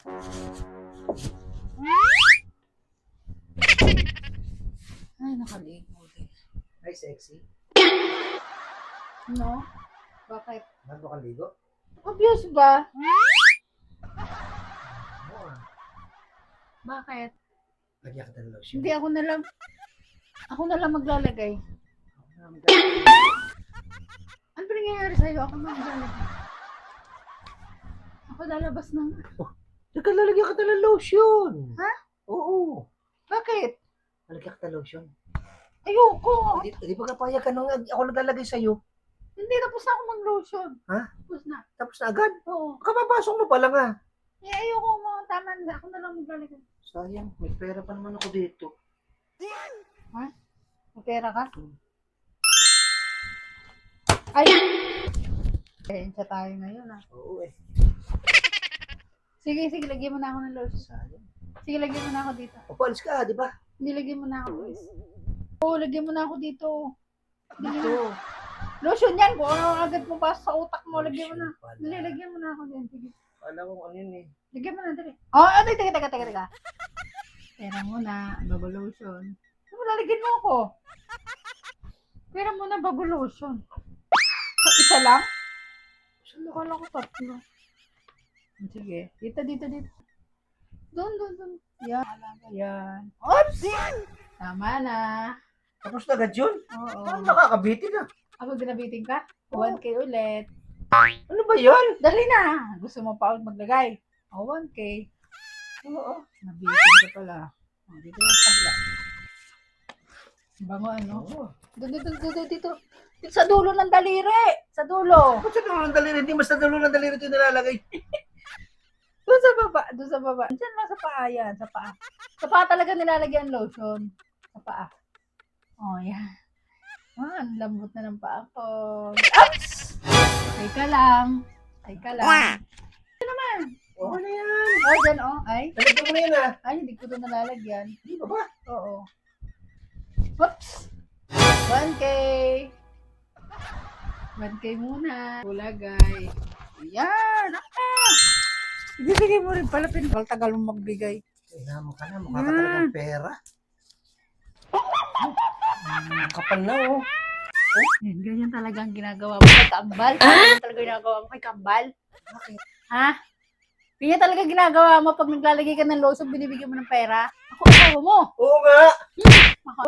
Ay, nakaligo din. Ay, sexy. No? Bakit? Bago ka ligo? Obvious ba? Oo. Bakit? Lagyan ka ng lotion. Hindi ako na lang. Ako na lang maglalagay. Ano ba nangyayari sa'yo? Ako na maglalagay. Ako lalabas ng... Nagkalalagyan ka ng lotion. Ha? Oo. Bakit? Lalagyan ka ng lotion. Ayoko. Di ba kapayag ka nung ako naglalagay sa'yo? Hindi, tapos na ako mag-lotion. Ha? Tapos na. Tapos na agad? Oo. Kapapasok mo pa lang ah. Eh, ayoko mo. Tama na. Ako na lang maglalagay. Sayang, may pera pa naman ako dito. Ha? May pera ka? Ay! Kaya tayo ngayon ah. Oo eh. Sige, lagyan mo na ako ng lotion. Sayang. Sige, lagyan mo na ako dito. Papalis ka, di ba? Hindi, lagyan mo na ako, please. Oo, lagyan mo na ako dito. Dito. Lotion yan. Kung ano agad mo pa sa utak mo, lagyan mo na. Lotion pala. Dali, lagyan mo na ako din. Sige. Alam ko ano yun eh. Lagyan mo na, dali. Oh, teka. Pera mo na, bago lotion. Ano, lalagyan mo ako. Pera mo na, bago lotion. Isa lang? Saan nakala ko tatlo? Sige. Dito. Doon. Yan. Yan. Oops! Tama na. Tapos na agad yun? Oo. Parang nakakabitin ah. Ako binabiting ka? 1K ulit. Ano ba yan? Dali na. Gusto mo pa ulit maglagay? O, 1K. Oo. Nabitin ka pala. O, dito na sa kabila. Bango ano? Oo. Dito. Dito sa dulo ng daliri. Sa dulo. Ba't sa dulo ng daliri? Hindi mas sa dulo ng daliri ito nilalagay. Doon sa baba. Diyan lang sa paa yan. Sa paa. Sa paa talaga nilalagyan lotion. Sa paa. O, yan. Ah, ang lambot na ng paa ko. Oops! Teka lang. Oo na yan. Oh, dyan, oh. Ay. Talagyan mo na yan ah. Ay, hindi ko ito nalalagyan. Di ba ba? Oo. Oops! 1K! 1K muna. Ulagay. Ayan! Ibibigay mo rin pala. Tagal mo magbigay. Kaya mo ka na. Mukha ka talagang pera. Kapal na oh. Yan, ganyan talaga ang ginagawa mo kay Kambal. Ganyan talaga ginagawa mo kay Kambal. Bakit? Ha? Ganyan talaga ginagawa mo pag naglalagay ka ng lotion, binibigyan mo ng pera. Ako, asawa mo. Oo nga. Ako.